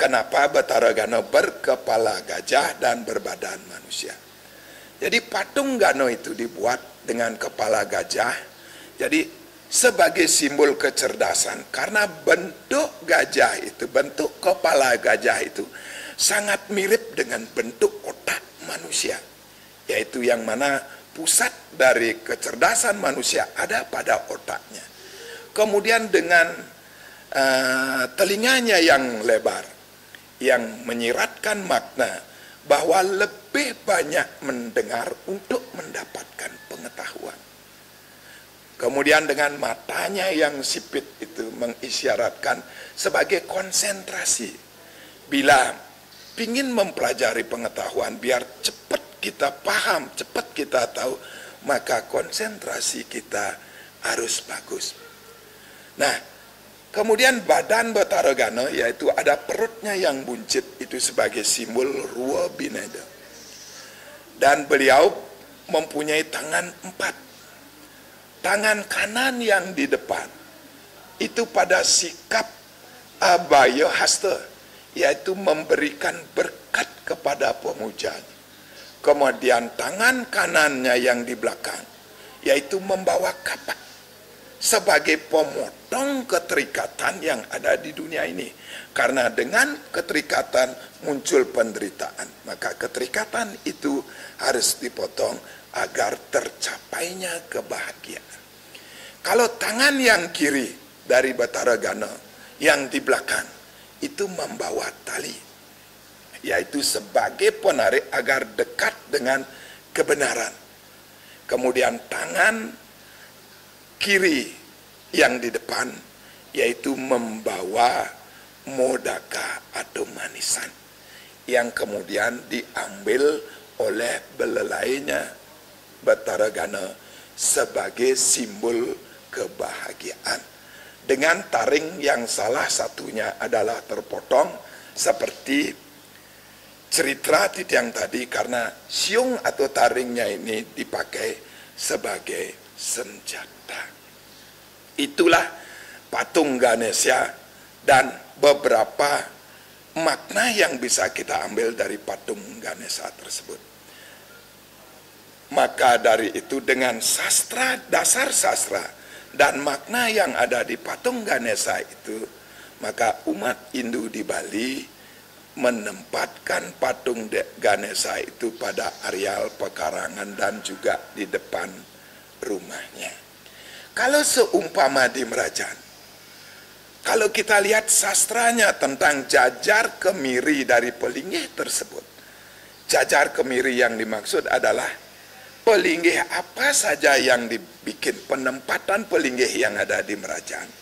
kenapa Batara Gana berkepala gajah dan berbadan manusia. Jadi patung Gano itu dibuat dengan kepala gajah. Jadi sebagai simbol kecerdasan, karena bentuk gajah itu, bentuk kepala gajah itu sangat mirip dengan bentuk otak manusia, yaitu yang mana pusat dari kecerdasan manusia ada pada otaknya. Kemudian dengan telinganya yang lebar, yang menyiratkan makna bahwa lebih banyak mendengar untuk mendapatkan pengetahuan. Kemudian dengan matanya yang sipit itu mengisyaratkan sebagai konsentrasi. Bila ingin mempelajari pengetahuan, biar cepat kita paham, cepat kita tahu, maka konsentrasi kita harus bagus. Nah, kemudian badan Batara Gana, yaitu ada perutnya yang buncit, itu sebagai simbol Ruwa Bineda. Dan beliau mempunyai tangan 4. Tangan kanan yang di depan itu pada sikap abaya hasta, yaitu memberikan berkat kepada pemujanya. Kemudian tangan kanannya yang di belakang, yaitu membawa kapak sebagai pemotong keterikatan yang ada di dunia ini. Karena dengan keterikatan muncul penderitaan, maka keterikatan itu harus dipotong agar tercapainya kebahagiaan. Kalau tangan yang kiri dari Batara Gana yang di belakang itu membawa tali, yaitu sebagai penarik agar dekat dengan kebenaran. Kemudian tangan kiri yang di depan yaitu membawa modaka atau manisan, yang kemudian diambil oleh belelainya Batara Gana sebagai simbol kebahagiaan. Dengan taring yang salah satunya adalah terpotong seperti cerita yang tadi, karena siung atau taringnya ini dipakai sebagai senjata. Itulah patung Ganesha dan beberapa makna yang bisa kita ambil dari patung Ganesha tersebut. Maka dari itu dengan sastra, dasar sastra dan makna yang ada di patung Ganesha itu, maka umat Hindu di Bali menempatkan patung Ganesha itu pada areal pekarangan dan juga di depan rumahnya. Kalau seumpama di Merajaan, kalau kita lihat sastranya tentang jajar kemiri dari pelinggih tersebut, jajar kemiri yang dimaksud adalah pelinggih apa saja yang dibikin, penempatan pelinggih yang ada di Merajaan.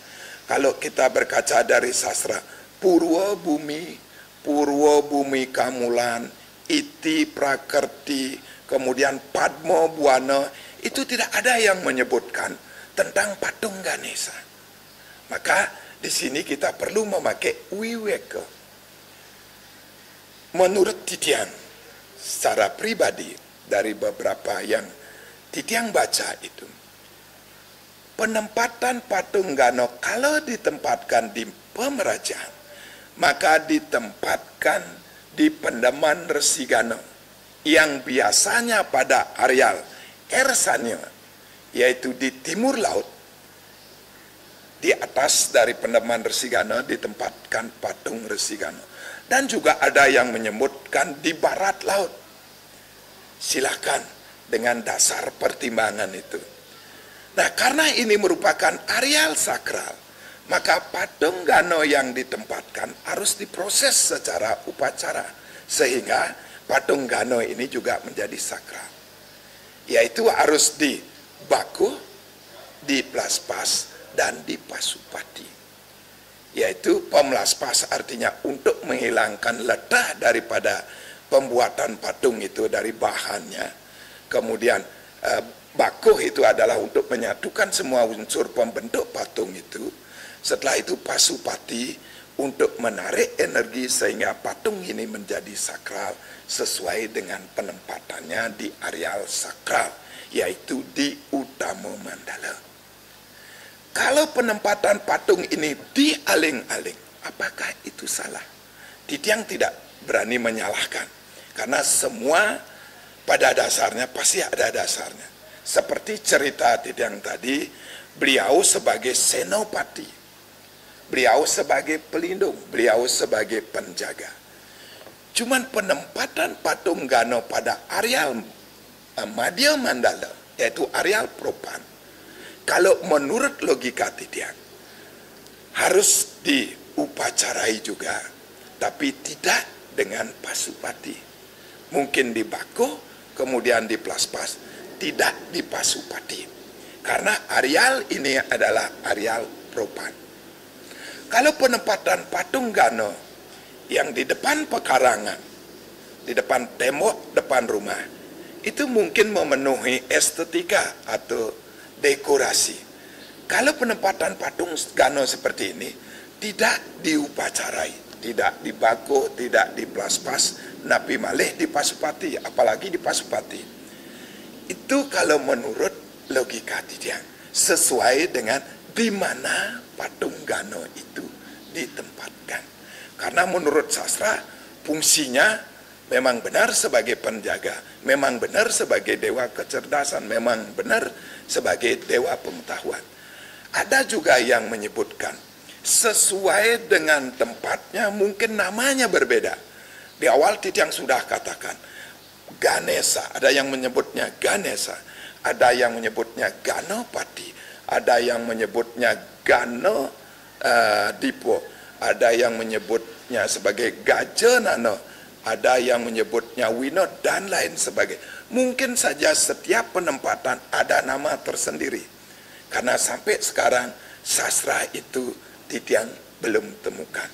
Kalau kita berkaca dari sastra Purwa Bumi Kamulan, Iti Prakerti, kemudian Padma Buana, itu tidak ada yang menyebutkan tentang patung Ganesha. Maka di sini kita perlu memakai wiweka. Menurut Titian, secara pribadi dari beberapa yang Titian baca itu, penempatan patung Gano kalau ditempatkan di Pemerajaan, maka ditempatkan di Pendaman Resi Gano yang biasanya pada areal Ersanya, yaitu di timur laut. Di atas dari Pendaman Resi Gano ditempatkan patung Resi Gano. Dan juga ada yang menyebutkan di barat laut. Silakan dengan dasar pertimbangan itu. Nah, karena ini merupakan areal sakral, maka patung Gano yang ditempatkan harus diproses secara upacara, sehingga patung Gano ini juga menjadi sakral. Yaitu harus dibaku, diplaspas, dan dipasupati. Yaitu pemelaspas artinya untuk menghilangkan letah daripada pembuatan patung itu dari bahannya. Kemudian bakuh itu adalah untuk menyatukan semua unsur pembentuk patung itu. Setelah itu pasupati untuk menarik energi sehingga patung ini menjadi sakral sesuai dengan penempatannya di areal sakral, yaitu di Utama Mandala. Kalau penempatan patung ini di aling-aling, apakah itu salah? Titiang tidak berani menyalahkan, karena semua pada dasarnya pasti ada dasarnya. Seperti cerita Titiang tadi, beliau sebagai senopati, beliau sebagai pelindung, beliau sebagai penjaga. Cuman penempatan patung Gano pada areal Madya Mandala, yaitu areal Propan, kalau menurut logika Titiang, harus diupacarai juga, tapi tidak dengan Pasupati. Mungkin di Bako, kemudian di Plaspas, tidak di Pasupati. Karena areal ini adalah areal Propan. Kalau penempatan patung Gano yang di depan pekarangan, di depan tembok depan rumah, itu mungkin memenuhi estetika atau dekorasi. Kalau penempatan patung Gano seperti ini tidak diupacarai, tidak di Bako, tidak di Plaspas, tapi malih di Pasupati, apalagi di Pasupati. Itu kalau menurut logika Titiang, sesuai dengan di mana patung Gano itu ditempatkan. Karena menurut sastra, fungsinya memang benar sebagai penjaga, memang benar sebagai dewa kecerdasan, memang benar sebagai dewa pengetahuan. Ada juga yang menyebutkan sesuai dengan tempatnya, mungkin namanya berbeda. Di awal Titiang sudah katakan Ganesha, ada yang menyebutnya Ganesha, ada yang menyebutnya Ganopati, ada yang menyebutnya Gano Dipo, ada yang menyebutnya sebagai Gajenano, ada yang menyebutnya Wino, dan lain sebagainya. Mungkin saja setiap penempatan ada nama tersendiri. Karena sampai sekarang sastra itu Titiang belum temukan.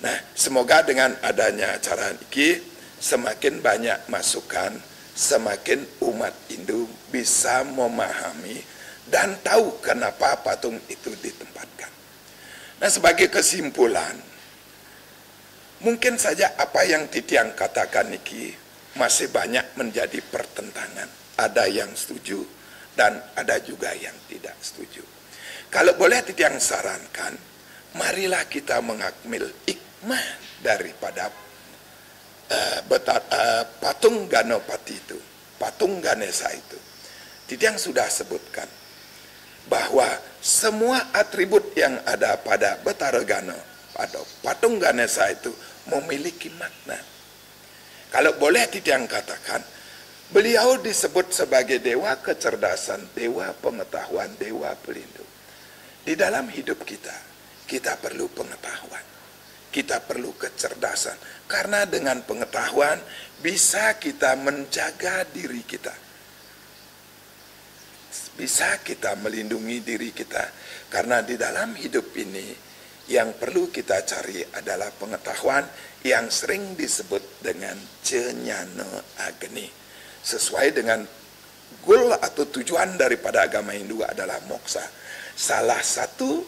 Nah, semoga dengan adanya acara ini semakin banyak masukan, semakin umat Hindu bisa memahami dan tahu kenapa patung itu ditempatkan. Nah, sebagai kesimpulan, mungkin saja apa yang Titiang katakan ini masih banyak menjadi pertentangan. Ada yang setuju dan ada juga yang tidak setuju. Kalau boleh Titiang sarankan, marilah kita mengambil hikmah daripada patung Ganopati itu, patung Ganesha itu. Titiang sudah sebutkan bahwa semua atribut yang ada pada Betara Gano, pada patung Ganesha itu memiliki makna. Kalau boleh Titiang katakan, beliau disebut sebagai dewa kecerdasan, dewa pengetahuan, dewa pelindung. Di dalam hidup kita, kita perlu pengetahuan, kita perlu kecerdasan. Karena dengan pengetahuan bisa kita menjaga diri kita, bisa kita melindungi diri kita. Karena di dalam hidup ini yang perlu kita cari adalah pengetahuan yang sering disebut dengan Jnana Agni. Sesuai dengan goal atau tujuan daripada agama Hindu adalah moksa. Salah satu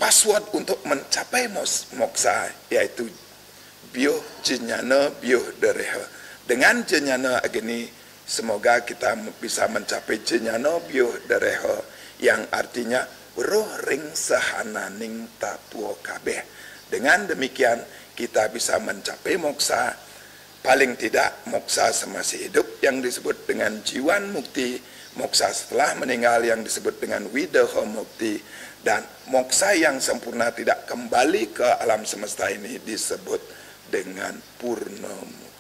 password untuk mencapai moksa yaitu Bio Jnana Bio Dereha. Dengan Jnana Agni, semoga kita bisa mencapai Jnana Bio Dereha, yang artinya roh ring sahananing tatuo kabeh. Dengan demikian kita bisa mencapai moksa, paling tidak moksa semasa hidup yang disebut dengan jiwan mukti, moksa setelah meninggal yang disebut dengan wideha mukti, dan moksa yang sempurna tidak kembali ke alam semesta ini disebut dengan purna mukti.